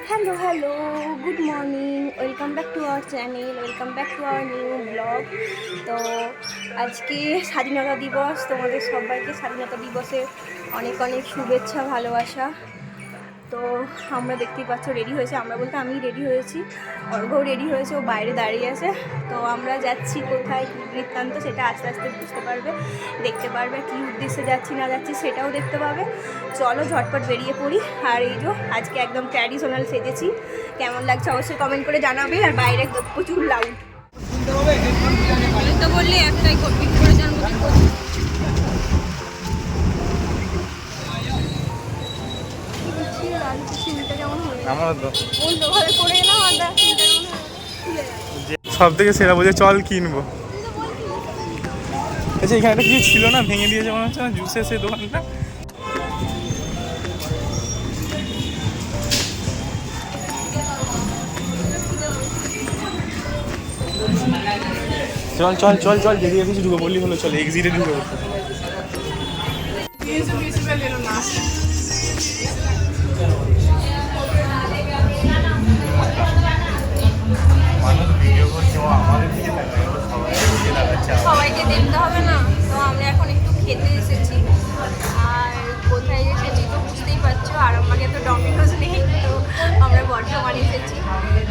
Hello, good morning, welcome back to our channel, welcome back to our new blog. তো আজকে স্বাধীনতা দিবস, তোমাদের সবাইকে স্বাধীনতা দিবসের অনেক অনেক শুভেচ্ছা, ভালোবাসা। তো আমরা দেখতেই পাচ্ছ রেডি হয়েছে, আমরা বলতে আমি রেডি হয়েছি, অর্ঘ্যও রেডি হয়েছে, ও বাইরে দাঁড়িয়ে আছে। তো আমরা যাচ্ছি কোথায়, কী বৃত্তান্ত সেটা আস্তে আস্তে বুঝতে পারবে, দেখতে পারবে, কী উদ্দেশ্যে যাচ্ছি না যাচ্ছি সেটাও দেখতে পাবে। চলো ঝটপট বেরিয়ে পড়ি। আর এই যে আজকে একদম ট্র্যাডিশনাল সেজেছি, কেমন লাগছে অবশ্যই কমেন্ট করে জানাবে। আর বাইরে একদম প্রচুর লাউড, তো বললি একটাই করবি করে জন্মদিন করবি। সব থেকে সেরা বোঝে চল কিনবো। আচ্ছা এখানে একটা কিছু ছিল না, ভেঙে দিয়েছে মনে হচ্ছে না, জুসের সেই দোকানটা। চল চল চল চল যেদিকে কিছু ঢুকে বললি হলো, চল এক্সিটে ঢুকে পড়তে। সবাইকে দেখতে হবে না। তো আমরা এখন একটু খেতে এসেছি, আর কোথায় এসেছি তো বুঝতেই পারছো। আরামবাগে তো ডমিনোজ নেই, তো আমরা বর্ধমান এসেছি।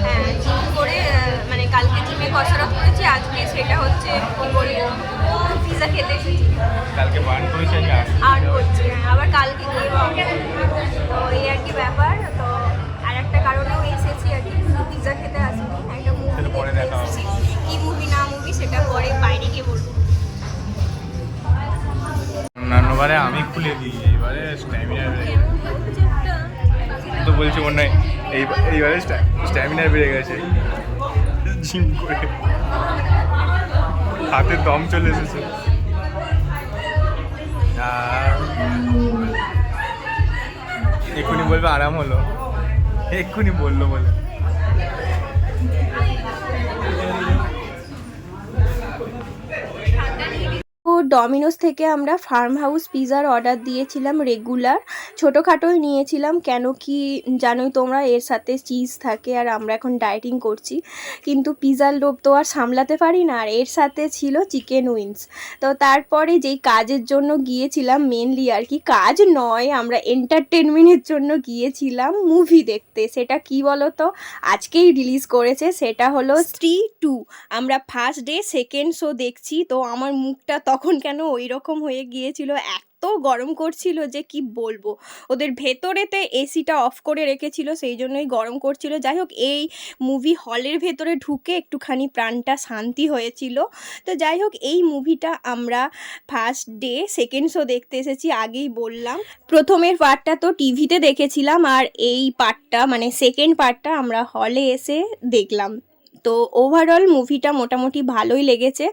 হ্যাঁ, জিম করে মানে কালকে জিমে কসরত করেছি, আজকে সেটা হচ্ছে কি বলবো, পিৎজা খেতে এসেছি। কালকে বার্ন করেছি, আর করছি, আবার কালকে গিয়ে তো এই আর কি ব্যাপার। তো আর একটা কারণেও এসেছি আর কি, পিৎজা খেতে আসিনি, একটা মুভি দেখতে এসেছি। কি মুভি না মুভি সেটা পরে বাইরে গিয়ে বলবো। অন্যান্যবারে আমি খুলে দিই, এইবারে স্ট্যামিনা বেড়ে তো বলছি মনে হয় এইবারে স্ট্যামিনা বেড়ে গেছে জিম করে, হাতে দম চলে এসেছে। এক্ষুনি বলবে আরাম হলো, এক্ষুনি বললো বলে। তো ডমিনোস থেকে আমরা ফার্ম হাউস পিৎজার অর্ডার দিয়েছিলাম রেগুলার, ছোটোখাটো নিয়েছিলাম, কেন কি জানোই তোমরা এর সাথে চিজ থাকে, আর আমরা এখন ডায়েটিং করছি, কিন্তু পিৎজার লোভ তো আর সামলাতে পারি না। আর এর সাথে ছিল চিকেন উইংস। তো তারপরে যেই কাজের জন্য গিয়েছিলাম, মেনলি আর কি কাজ নয়, আমরা এন্টারটেনমেন্টের জন্য গিয়েছিলাম মুভি দেখতে। সেটা কি বলো তো, আজকেই রিলিজ করেছে, সেটা হলো স্ত্রী 2। আমরা ফার্স্ট ডে সেকেন্ড শো দেখছি। তো আমার মুখটা তখন কেন ওই রকম হয়ে গিয়েছিল, এত গরম করছিল যে কি বলবো। ওদের ভেতরেতে এসিটা অফ করে রেখেছিল, সেই জন্যই গরম করছিল। যাই হোক, এই মুভি হলের ভেতরে ঢুকে একটুখানি প্রাণটা শান্তি হয়েছিল। তো যাই হোক, এই মুভিটা আমরা ফার্স্ট ডে সেকেন্ড শো দেখতে এসেছি, আগেই বললাম। প্রথমের পার্টটা তো টিভিতে দেখেছিলাম, আর এই পার্টটা মানে সেকেন্ড পার্টটা আমরা হলে এসে দেখলাম। তো ওভারঅল মুভিটা মোটামুটি ভালোই লেগেছে,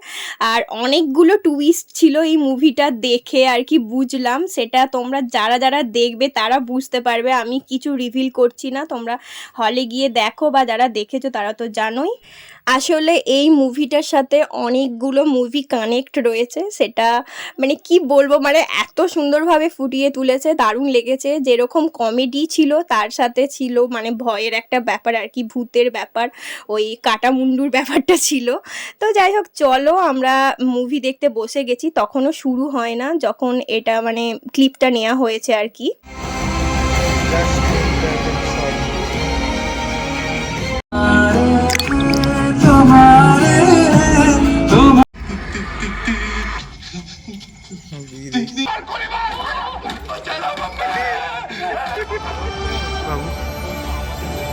আর অনেকগুলো টুইস্ট ছিল এই মুভিটা দেখে আর কি বুঝলাম। সেটা তোমরা যারা যারা দেখবে তারা বুঝতে পারবে, আমি কিছু রিভিল করছি না, তোমরা হলে গিয়ে দেখো, বা যারা দেখেছো তারা তো জানোই। আসলে এই মুভিটার সাথে অনেকগুলো মুভি কানেক্ট রয়েছে, সেটা মানে কি বলবো, মানে এত সুন্দরভাবে ফুটিয়ে তুলেছে, দারুণ লেগেছে। যেরকম কমেডি ছিল তার সাথে ছিল মানে ভয়ের একটা ব্যাপার আর কি, ভূতের ব্যাপার, ওই কাটা মুন্ডুর ব্যাপারটা ছিল। তো যাই হোক, চলো আমরা মুভি দেখতে বসে গেছি, তখনও শুরু হয় না, যখন এটা মানে ক্লিপটা নেওয়া হয়েছে আর কি।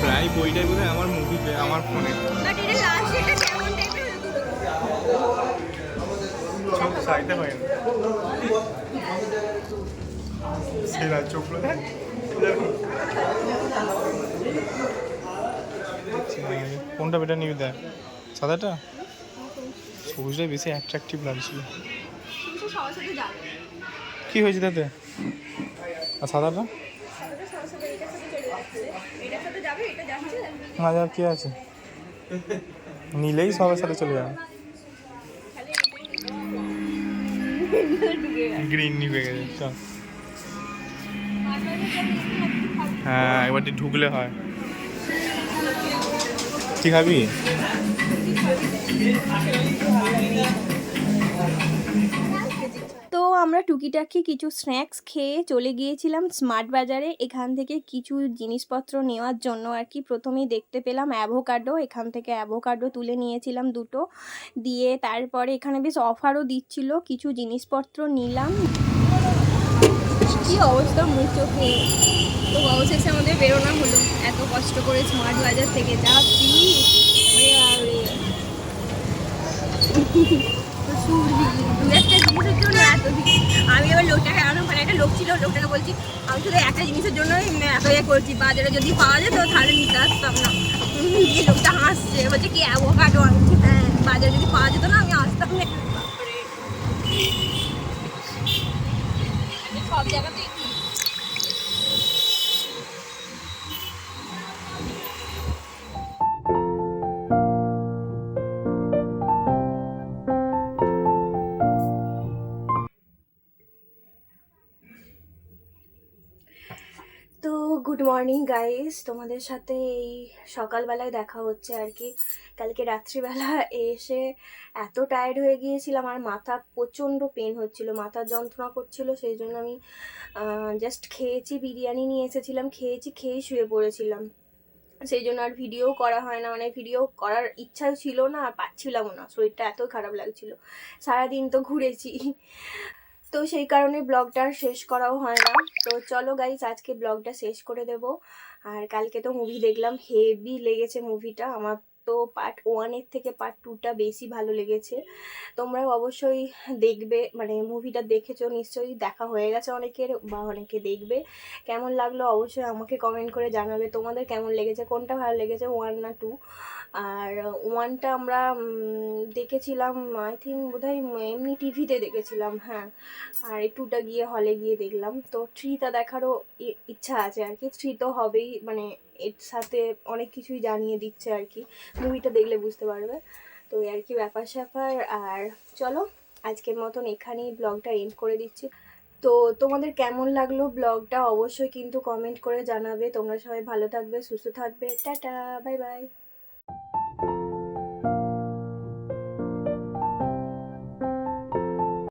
প্রায় বইটাই বোধ হয় আমার মুভিতে, আমার ফোনে চোখ সাইতে হয় না, সেরা চোখগুলো দেখ। কোনটা বেটা নিবি দেখ, সাদাটা সবুজটাই বেশি অ্যাট্রাকটিভ লাগছিল। কি হয়েছে তাতে? আর সাদাটা মাজার কি আছে, নিলেই সবার সাথে চলে যাবে। গ্রিন নিভে গেছে, চল। হ্যাঁ, একবারটি ঢুকলে হয়। মিষ্টি খাবি? তো আমরা টুকিটাকি কিছু স্ন্যাক্স খেয়ে চলে গিয়েছিলাম স্মার্ট বাজারে। এখান থেকে কিছু জিনিসপত্র নেওয়ার জন্য আর কি। প্রথমেই দেখতে পেলাম অ্যাভোকাডো, এখান থেকে অ্যাভোকাডো তুলে নিয়েছিলাম দুটো। দিয়ে তারপরে এখানে বেশ অফারও দিচ্ছিল, কিছু জিনিসপত্র নিলাম। কি অবস্থা মুখ চোখে। তো অবশেষে আমাদের বেরোনো হলো, এত কষ্ট করে স্মার্ট বাজার থেকে যা ফ্রি। দু একটা জিনিসের জন্য এত আমি এবার লোকটাকে আরো মানে একটা লোক ছিল, লোকটাকে বলছি আমি শুধু একটা জিনিসের জন্য এত ইয়ে করছি, বাজারে যদি পাওয়া যেত তাহলে নিতে আসতাম না। দিয়ে লোকটা হাসছে, বলছে কি অ্যাভোকাডো আনছি, হ্যাঁ বাজারে যদি পাওয়া যেত না আমি আসতাম না। সব জায়গাতে তো গুড মর্নিং গাইস, তোমাদের সাথে এই সকালবেলায় দেখা হচ্ছে আর কি। কালকে রাত্রিবেলা এসে এত টায়ার্ড হয়ে গিয়েছিলাম, আর মাথা প্রচণ্ড পেন হচ্ছিল, মাথার যন্ত্রণা করছিল, সেই জন্য আমি জাস্ট খেয়েছি, বিরিয়ানি নিয়ে এসেছিলাম, খেয়েছি, খেয়েই শুয়ে পড়েছিলাম। সেই জন্য আর ভিডিও করা হয় না, মানে ভিডিও করার ইচ্ছাও ছিল না, আর পাচ্ছিলামও না, শরীরটা এত খারাপ লাগছিল। সারাদিন তো ঘুরেছি, তো সেই কারণে ব্লগটা শেষ করাও হয় না। তো চলো গাইস, আজকে ব্লগটা শেষ করে দেব। আর কালকে তো মুভি দেখলাম, হেভি লেগেছে মুভিটা আমার। তো পার্ট 1-এর থেকে পার্ট 2টা বেশি ভালো লেগেছে। তোমরাও অবশ্যই দেখবে, মানে মুভিটা দেখেছো নিশ্চয়ই, দেখা হয়ে গেছে অনেকের বা অনেকে দেখবে। কেমন লাগলো অবশ্যই আমাকে কমেন্ট করে জানাবে, তোমাদের কেমন লেগেছে, কোনটা ভালো লেগেছে, 1 না 2। আর 1টা আমরা দেখেছিলাম আই থিঙ্ক বোধহয় এমনি টিভিতে দেখেছিলাম, হ্যাঁ। আর এই 2টা গিয়ে হলে গিয়ে দেখলাম। তো 3টা দেখারও ইচ্ছা আছে আর কি। 3 তো হবেই, মানে এর সাথে অনেক কিছুই জানিয়ে দিচ্ছে আর কি, মুভিটা দেখলে বুঝতে পারবে। তো এই আর কি ব্যাপার স্যাপার। আর চলো আজকের মতন এখানেই ব্লগটা এন্ড করে দিচ্ছি। তো তোমাদের কেমন লাগলো ব্লগটা অবশ্যই কিন্তু কমেন্ট করে জানাবে। তোমরা সবাই ভালো থাকবে, সুস্থ থাকবে, টাটা, বাই বাই।